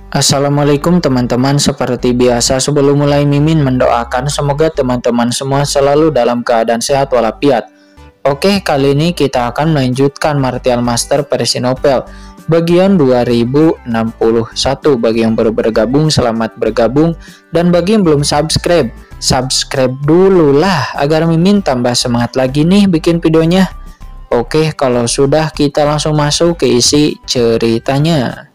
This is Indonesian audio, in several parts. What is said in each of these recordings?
Assalamualaikum teman-teman, seperti biasa sebelum mulai Mimin mendoakan semoga teman-teman semua selalu dalam keadaan sehat walafiat. Oke, kali ini kita akan melanjutkan Martial Master versi novel bagian 2061. Bagi yang baru bergabung, selamat bergabung, dan bagi yang belum subscribe dulu lah agar Mimin tambah semangat lagi nih bikin videonya. Oke, kalau sudah kita langsung masuk ke isi ceritanya.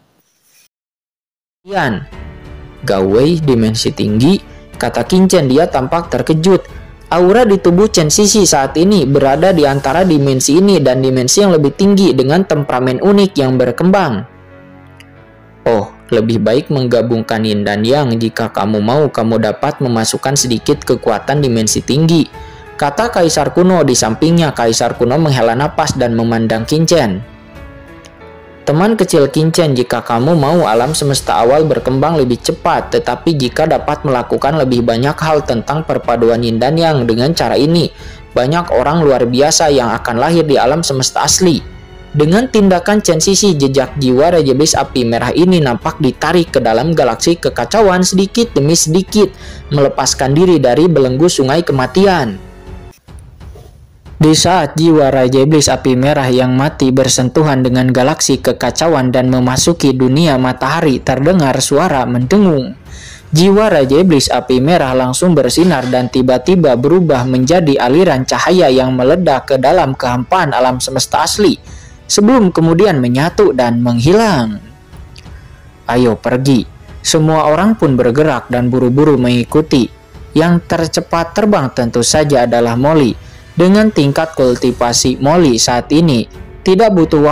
Gawe dimensi tinggi, kata Kincen. Dia tampak terkejut. Aura di tubuh Chen Sisi saat ini berada di antara dimensi ini dan dimensi yang lebih tinggi dengan temperamen unik yang berkembang. Oh, lebih baik menggabungkan Yin dan Yang. Jika kamu mau, kamu dapat memasukkan sedikit kekuatan dimensi tinggi, kata Kaisar Kuno. Di sampingnya, Kaisar Kuno menghela napas dan memandang Kincen. Teman kecil Kincen, jika kamu mau, alam semesta awal berkembang lebih cepat, tetapi jika dapat melakukan lebih banyak hal tentang perpaduan Yin dan Yang dengan cara ini, banyak orang luar biasa yang akan lahir di alam semesta asli. Dengan tindakan Chen Sisi, jejak jiwa Raja Iblis Api Merah ini nampak ditarik ke dalam galaksi kekacauan sedikit demi sedikit, melepaskan diri dari belenggu sungai kematian. Di saat jiwa Raja Iblis Api Merah yang mati bersentuhan dengan galaksi kekacauan dan memasuki dunia matahari, terdengar suara mendengung. Jiwa Raja Iblis Api Merah langsung bersinar dan tiba-tiba berubah menjadi aliran cahaya yang meledak ke dalam kehampaan alam semesta asli, sebelum kemudian menyatu dan menghilang. Ayo pergi. Semua orang pun bergerak dan buru-buru mengikuti. Yang tercepat terbang tentu saja adalah Molly. Dengan tingkat kultivasi Molly saat ini, tidak butuh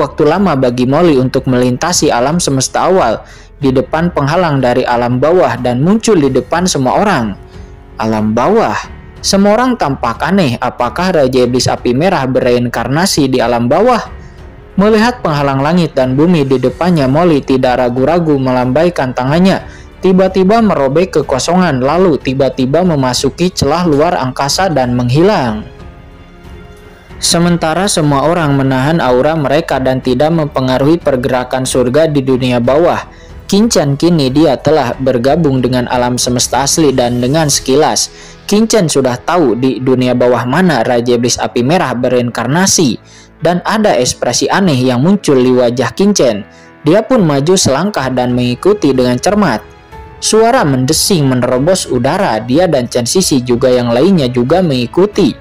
waktu lama bagi Molly untuk melintasi alam semesta awal di depan penghalang dari alam bawah dan muncul di depan semua orang. Alam bawah, semua orang tampak aneh. Apakah Raja Iblis Api Merah bereinkarnasi di alam bawah? Melihat penghalang langit dan bumi di depannya, Molly tidak ragu-ragu melambaikan tangannya. Tiba-tiba merobek kekosongan, lalu tiba-tiba memasuki celah luar angkasa dan menghilang. Sementara semua orang menahan aura mereka dan tidak mempengaruhi pergerakan surga di dunia bawah, Kincen kini dia telah bergabung dengan alam semesta asli dan dengan sekilas, Kincen sudah tahu di dunia bawah mana Raja Iblis Api Merah bereinkarnasi, dan ada ekspresi aneh yang muncul di wajah Kincen. Dia pun maju selangkah dan mengikuti dengan cermat. Suara mendesing menerobos udara. Dia dan Chen Sisi juga yang lainnya juga mengikuti.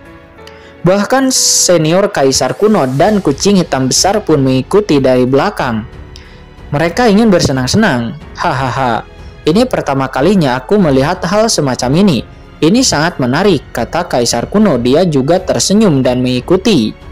Bahkan senior Kaisar Kuno dan kucing hitam besar pun mengikuti dari belakang. Mereka ingin bersenang-senang. Hahaha, ini pertama kalinya aku melihat hal semacam ini. Ini sangat menarik, kata Kaisar Kuno. Dia juga tersenyum dan mengikuti.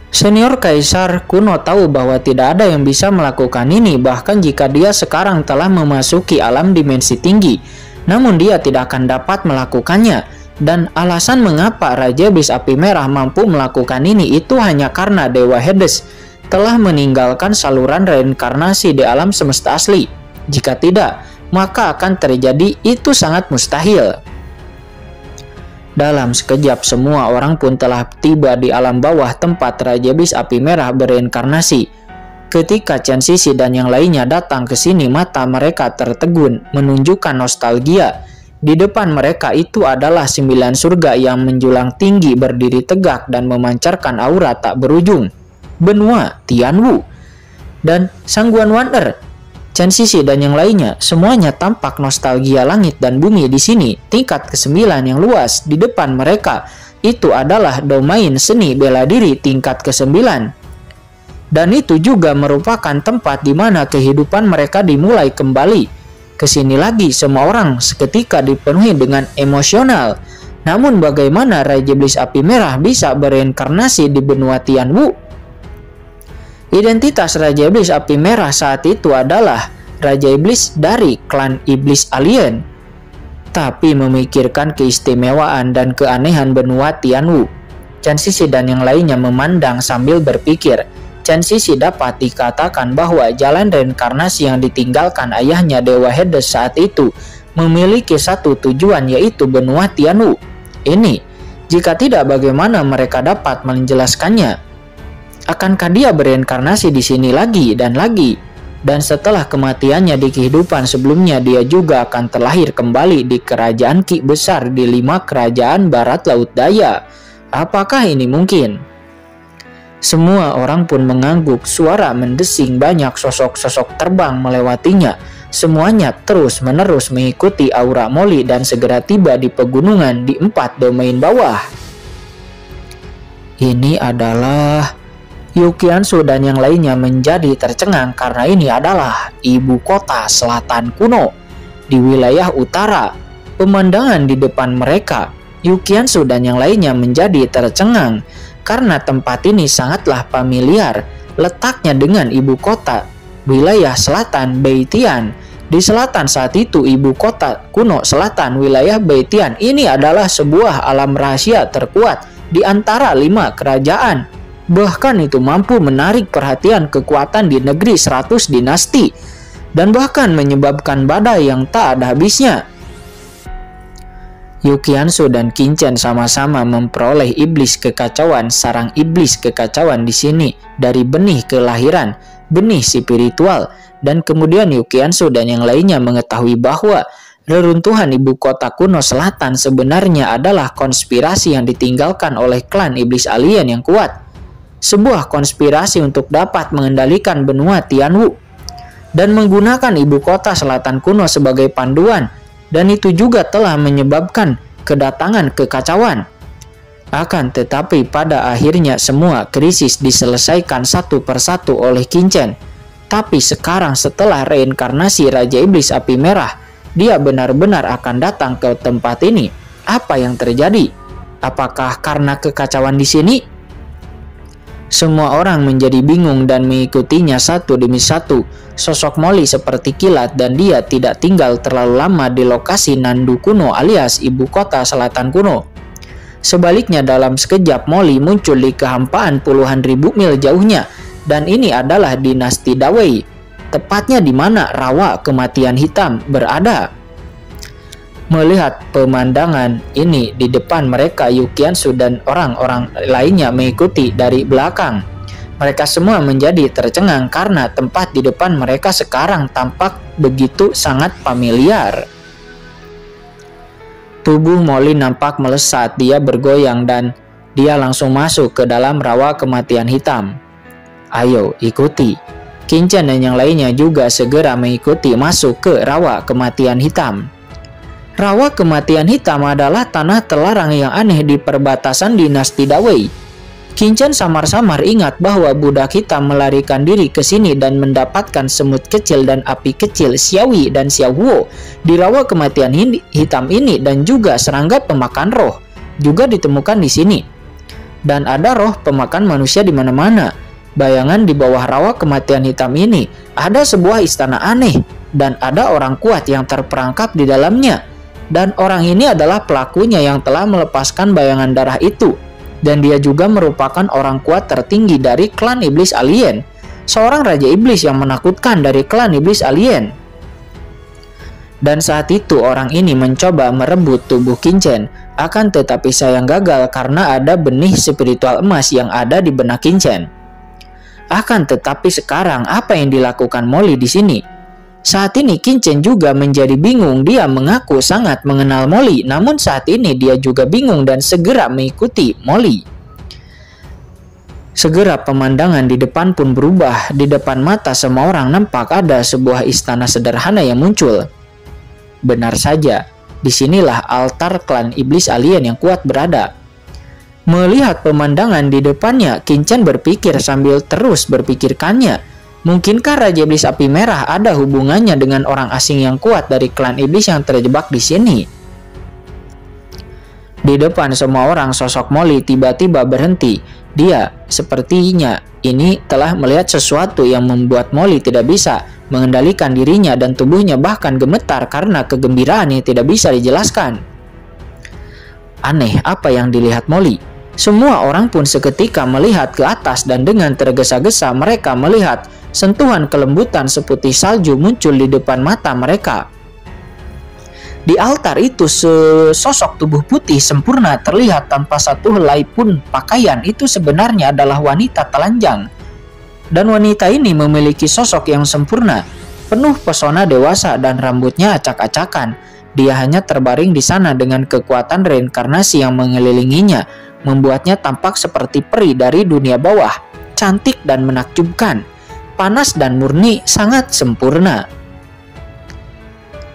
Senior Kaisar Kuno tahu bahwa tidak ada yang bisa melakukan ini, bahkan jika dia sekarang telah memasuki alam dimensi tinggi. Namun dia tidak akan dapat melakukannya, dan alasan mengapa Raja Iblis Api Merah mampu melakukan ini itu hanya karena Dewa Hades telah meninggalkan saluran reinkarnasi di alam semesta asli. Jika tidak, maka akan terjadi itu sangat mustahil. Dalam sekejap semua orang pun telah tiba di alam bawah tempat Raja Iblis Api Merah bereinkarnasi. Ketika Chen Sisi dan yang lainnya datang ke sini, mata mereka tertegun menunjukkan nostalgia. Di depan mereka itu adalah 9 surga yang menjulang tinggi, berdiri tegak dan memancarkan aura tak berujung. Benua Tianwu dan Sangguan Wonder, Chen Sisi dan yang lainnya, semuanya tampak nostalgia langit dan bumi di sini. Tingkat ke-9 yang luas di depan mereka itu adalah domain seni bela diri tingkat ke-9. Dan itu juga merupakan tempat di mana kehidupan mereka dimulai kembali. Kesini lagi semua orang seketika dipenuhi dengan emosional. Namun bagaimana Raja Iblis Api Merah bisa bereinkarnasi di benua Tianwu? Identitas Raja Iblis Api Merah saat itu adalah Raja Iblis dari klan Iblis Alien. Tapi memikirkan keistimewaan dan keanehan benua Tianwu, Chen Sisi dan yang lainnya memandang sambil berpikir. Chen Sisi dapat dikatakan bahwa jalan reinkarnasi yang ditinggalkan ayahnya Dewa Hades saat itu memiliki satu tujuan, yaitu benua Tianwu. Ini, jika tidak bagaimana mereka dapat menjelaskannya? Akankah dia bereinkarnasi di sini lagi dan lagi? Dan setelah kematiannya di kehidupan sebelumnya, dia juga akan terlahir kembali di kerajaan Ki besar di 5 kerajaan barat laut daya. Apakah ini mungkin? Semua orang pun mengangguk, suara mendesing, banyak sosok-sosok terbang melewatinya. Semuanya terus-menerus mengikuti aura Molly dan segera tiba di pegunungan di 4 domain bawah. Ini adalah... Yukiansu dan yang lainnya menjadi tercengang karena ini adalah ibu kota selatan kuno di wilayah utara. Pemandangan di depan mereka, Yukiansu dan yang lainnya menjadi tercengang karena tempat ini sangatlah familiar letaknya dengan ibu kota wilayah selatan Beitian. Di selatan saat itu ibu kota kuno selatan wilayah Beitian ini adalah sebuah alam rahasia terkuat di antara 5 kerajaan. Bahkan itu mampu menarik perhatian kekuatan di negeri 100 dinasti dan bahkan menyebabkan badai yang tak ada habisnya. Yukiansu dan Qinchen sama-sama memperoleh iblis kekacauan, sarang iblis kekacauan di sini dari benih kelahiran, benih spiritual, dan kemudian Yukiansu dan yang lainnya mengetahui bahwa reruntuhan ibu kota kuno selatan sebenarnya adalah konspirasi yang ditinggalkan oleh klan iblis alien yang kuat. Sebuah konspirasi untuk dapat mengendalikan benua Tianwu dan menggunakan ibu kota selatan kuno sebagai panduan, dan itu juga telah menyebabkan kedatangan kekacauan. Akan tetapi pada akhirnya semua krisis diselesaikan satu persatu oleh Qinchen. Tapi sekarang setelah reinkarnasi Raja Iblis Api Merah, dia benar-benar akan datang ke tempat ini. Apa yang terjadi? Apakah karena kekacauan di sini? Semua orang menjadi bingung dan mengikutinya satu demi satu. Sosok Molly seperti kilat dan dia tidak tinggal terlalu lama di lokasi Nandu kuno alias ibu kota selatan kuno. Sebaliknya dalam sekejap Molly muncul di kehampaan puluhan ribu mil jauhnya, dan ini adalah dinasti Dawei, tepatnya di mana rawa kematian hitam berada. Melihat pemandangan ini di depan mereka, Yukiansu dan orang-orang lainnya mengikuti dari belakang. Mereka semua menjadi tercengang karena tempat di depan mereka sekarang tampak begitu sangat familiar. Tubuh Molly nampak melesat, dia bergoyang dan dia langsung masuk ke dalam rawa kematian hitam. Ayo ikuti. Qinchen dan yang lainnya juga segera mengikuti masuk ke rawa kematian hitam. Rawa kematian hitam adalah tanah terlarang yang aneh di perbatasan dinasti Dawei. Qinchen samar-samar ingat bahwa budak hitam melarikan diri ke sini dan mendapatkan semut kecil dan api kecil Xiaoyi dan Xiaohuo di rawa kematian hitam ini, dan juga serangga pemakan roh juga ditemukan di sini. Dan ada roh pemakan manusia di mana-mana. Bayangan di bawah rawa kematian hitam ini ada sebuah istana aneh dan ada orang kuat yang terperangkap di dalamnya. Dan orang ini adalah pelakunya yang telah melepaskan bayangan darah itu. Dan dia juga merupakan orang kuat tertinggi dari klan iblis alien. Seorang raja iblis yang menakutkan dari klan iblis alien. Dan saat itu orang ini mencoba merebut tubuh Qinchen. Akan tetapi sayang gagal karena ada benih spiritual emas yang ada di benak Qinchen. Akan tetapi sekarang apa yang dilakukan Molly di sini? Saat ini Qinchen juga menjadi bingung. Dia mengaku sangat mengenal Molly, namun saat ini dia juga bingung dan segera mengikuti Molly. Segera pemandangan di depan pun berubah. Di depan mata semua orang nampak ada sebuah istana sederhana yang muncul. Benar saja, disinilah altar klan iblis alien yang kuat berada. Melihat pemandangan di depannya, Qinchen berpikir sambil terus berpikirkannya. Mungkinkah Raja Iblis Api Merah ada hubungannya dengan orang asing yang kuat dari klan iblis yang terjebak di sini? Di depan semua orang, sosok Molly tiba-tiba berhenti. Dia sepertinya ini telah melihat sesuatu yang membuat Molly tidak bisa mengendalikan dirinya dan tubuhnya bahkan gemetar karena kegembiraan yang tidak bisa dijelaskan. Aneh apa yang dilihat Molly? Semua orang pun seketika melihat ke atas dan dengan tergesa-gesa mereka melihat sentuhan kelembutan seputih salju muncul di depan mata mereka. Di altar itu sesosok tubuh putih sempurna terlihat tanpa satu helai pun pakaian. Itu sebenarnya adalah wanita telanjang. Dan wanita ini memiliki sosok yang sempurna, penuh pesona dewasa dan rambutnya acak-acakan. Dia hanya terbaring di sana dengan kekuatan reinkarnasi yang mengelilinginya, membuatnya tampak seperti peri dari dunia bawah, cantik dan menakjubkan, panas dan murni, sangat sempurna.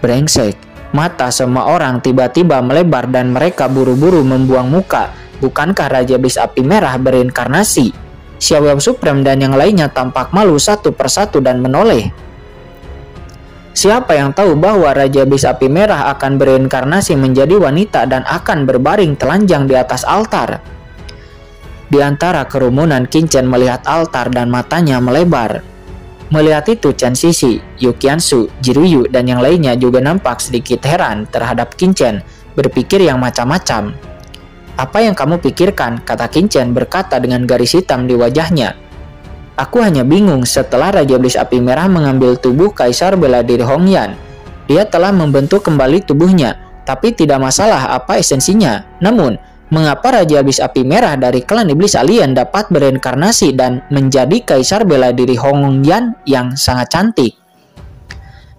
Brengsek, mata semua orang tiba-tiba melebar dan mereka buru-buru membuang muka. Bukankah Raja Iblis Api Merah berinkarnasi? Xiaoyao Supreme dan yang lainnya tampak malu satu persatu dan menoleh. Siapa yang tahu bahwa Raja Iblis Api Merah akan berinkarnasi menjadi wanita dan akan berbaring telanjang di atas altar? Di antara kerumunan, Qin Chen melihat altar dan matanya melebar. Melihat itu, Chen Sisi, Yu Qiansu, Jiruyu, dan yang lainnya juga nampak sedikit heran terhadap Qin Chen, berpikir yang macam-macam. "Apa yang kamu pikirkan?" kata Qin Chen berkata dengan garis hitam di wajahnya. "Aku hanya bingung setelah Raja Iblis Api Merah mengambil tubuh Kaisar Bela Diri Hongyan. Dia telah membentuk kembali tubuhnya, tapi tidak masalah apa esensinya. Namun, mengapa Raja Iblis Api Merah dari klan Iblis Alien dapat berinkarnasi dan menjadi Kaisar Bela Diri Hongyan yang sangat cantik?"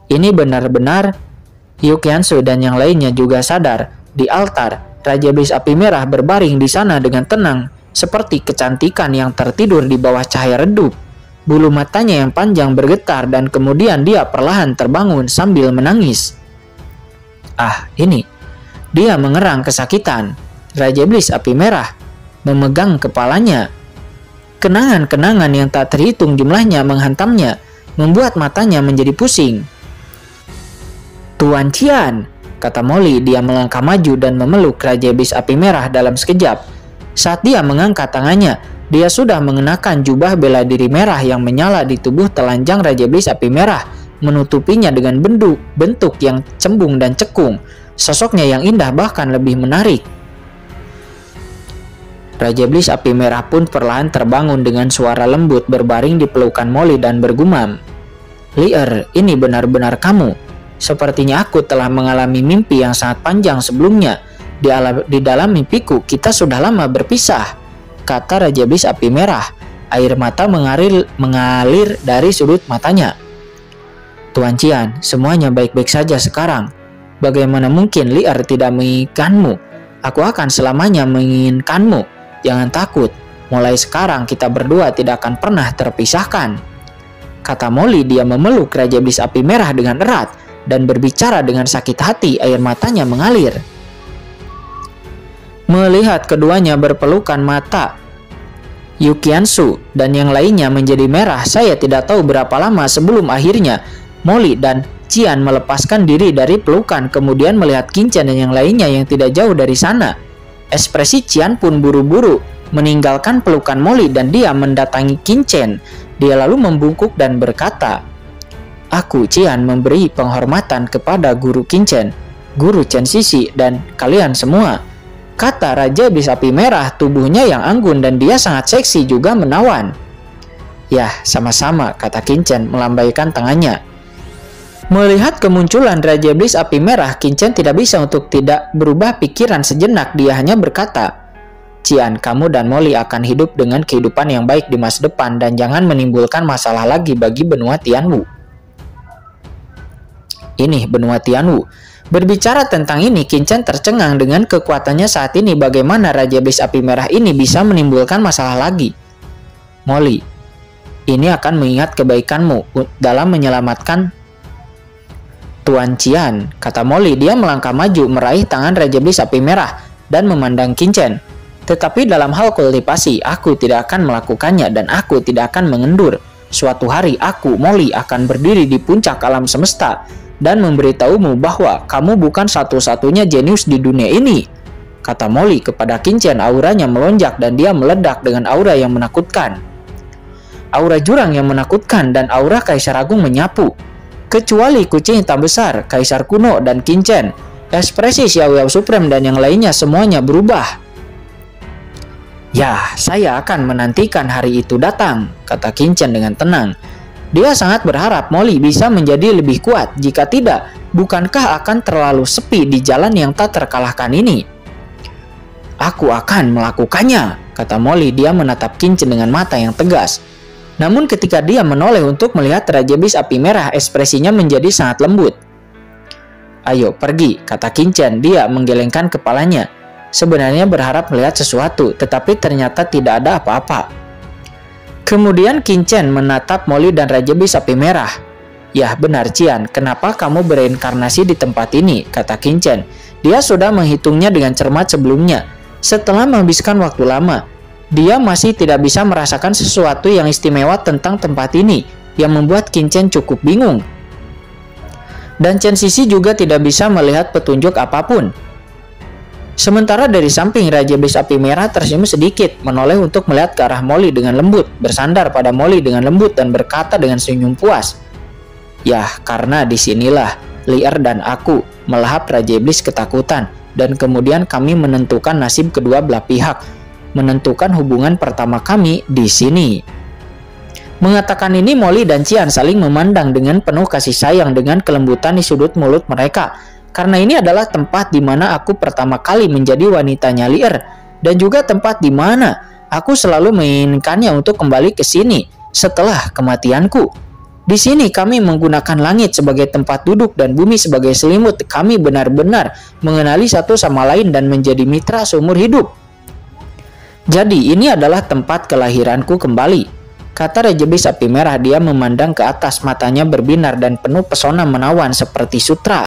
Ini benar-benar Yu Qiansu dan yang lainnya juga sadar. Di altar, Raja Iblis Api Merah berbaring di sana dengan tenang, seperti kecantikan yang tertidur di bawah cahaya redup. Bulu matanya yang panjang bergetar dan kemudian dia perlahan terbangun sambil menangis. Ini. Dia mengerang kesakitan. Raja Iblis Api Merah memegang kepalanya. Kenangan-kenangan yang tak terhitung jumlahnya menghantamnya, membuat matanya menjadi pusing. "Tuan Qian," kata Molly. Dia melangkah maju dan memeluk Raja Iblis Api Merah dalam sekejap. Saat dia mengangkat tangannya, dia sudah mengenakan jubah bela diri merah yang menyala di tubuh telanjang Raja Iblis Api Merah, menutupinya dengan bentuk yang cembung dan cekung. Sosoknya yang indah bahkan lebih menarik. Raja Iblis Api Merah pun perlahan terbangun dengan suara lembut, berbaring di pelukan Molly dan bergumam, "Lier, ini benar-benar kamu. Sepertinya aku telah mengalami mimpi yang sangat panjang sebelumnya. Di dalam mimpiku kita sudah lama berpisah," kata Raja Iblis Api Merah. Air mata mengalir dari sudut matanya. "Tuan Qian, semuanya baik-baik saja sekarang. Bagaimana mungkin Lier tidak menginginkanmu? Aku akan selamanya menginginkanmu. Jangan takut, mulai sekarang kita berdua tidak akan pernah terpisahkan," kata Molly. Dia memeluk Raja Iblis Api Merah dengan erat dan berbicara dengan sakit hati, air matanya mengalir. Melihat keduanya berpelukan mata Yu Qiansu dan yang lainnya menjadi merah. Saya tidak tahu berapa lama sebelum akhirnya Molly dan Qian melepaskan diri dari pelukan, kemudian melihat Qin Chen dan yang lainnya yang tidak jauh dari sana. Ekspresi Qian pun buru-buru meninggalkan pelukan Molly dan dia mendatangi Qin Chen. Dia lalu membungkuk dan berkata, "Aku, Qian, memberi penghormatan kepada Guru Qin Chen, Guru Chen Sisi, dan kalian semua," kata Raja Iblis Api Merah. Tubuhnya yang anggun dan dia sangat seksi juga menawan. "Ya, sama-sama," kata Qin Chen melambaikan tangannya. Melihat kemunculan Raja Iblis Api Merah, Qin Chen tidak bisa untuk tidak berubah pikiran sejenak. Dia hanya berkata, "Qian, kamu dan Molly akan hidup dengan kehidupan yang baik di masa depan dan jangan menimbulkan masalah lagi bagi benua Tianwu." Ini benua Tianwu. Berbicara tentang ini, Qin Chen tercengang dengan kekuatannya saat ini. Bagaimana Raja Iblis Api Merah ini bisa menimbulkan masalah lagi? "Molly, ini akan mengingat kebaikanmu dalam menyelamatkan Tuan Qian," kata Molly. Dia melangkah maju meraih tangan Raja Iblis Api Merah dan memandang Qin Chen. "Tetapi dalam hal kultivasi, aku tidak akan melakukannya dan aku tidak akan mengendur. Suatu hari aku, Molly, akan berdiri di puncak alam semesta dan memberitahumu bahwa kamu bukan satu-satunya jenius di dunia ini," kata Molly kepada Qin Chen. Auranya melonjak dan dia meledak dengan aura yang menakutkan. Aura jurang yang menakutkan dan aura Kaisar Agung menyapu. Kecuali kucing hitam besar, Kaisar Kuno, dan Qin Chen, ekspresi Xiaoyao Supreme dan yang lainnya semuanya berubah. "Ya, saya akan menantikan hari itu datang," kata Qin Chen dengan tenang. Dia sangat berharap Molly bisa menjadi lebih kuat. Jika tidak, bukankah akan terlalu sepi di jalan yang tak terkalahkan ini? "Aku akan melakukannya," kata Molly. Dia menatap Qin Chen dengan mata yang tegas. Namun ketika dia menoleh untuk melihat Raja Bis Api Merah, ekspresinya menjadi sangat lembut. "Ayo pergi," kata Qin-chen. Dia menggelengkan kepalanya. Sebenarnya berharap melihat sesuatu, tetapi ternyata tidak ada apa-apa. Kemudian Qin-chen menatap Molly dan Raja Bis Api Merah. "Yah benar Qian, kenapa kamu bereinkarnasi di tempat ini?" kata Qin-chen. Dia sudah menghitungnya dengan cermat sebelumnya. Setelah menghabiskan waktu lama, dia masih tidak bisa merasakan sesuatu yang istimewa tentang tempat ini, yang membuat Qin-chen cukup bingung. Dan Chen Sisi juga tidak bisa melihat petunjuk apapun. Sementara dari samping, Raja Bis Api Merah tersenyum sedikit, menoleh untuk melihat ke arah Molly dengan lembut, bersandar pada Molly dengan lembut dan berkata dengan senyum puas, "Yah, karena disinilah Lier dan aku melahap Raja Iblis ketakutan, dan kemudian kami menentukan nasib kedua belah pihak, menentukan hubungan pertama kami di sini." Mengatakan ini, Molly dan Qian saling memandang dengan penuh kasih sayang dengan kelembutan di sudut mulut mereka. Karena ini adalah tempat di mana aku pertama kali menjadi wanitanya Lier, dan juga tempat di mana aku selalu menginginkannya untuk kembali ke sini setelah kematianku. Di sini kami menggunakan langit sebagai tempat duduk dan bumi sebagai selimut. Kami benar-benar mengenali satu sama lain dan menjadi mitra seumur hidup. Jadi ini adalah tempat kelahiranku kembali, kata Raja Bis Api Merah. Dia memandang ke atas, matanya berbinar dan penuh pesona menawan seperti sutra.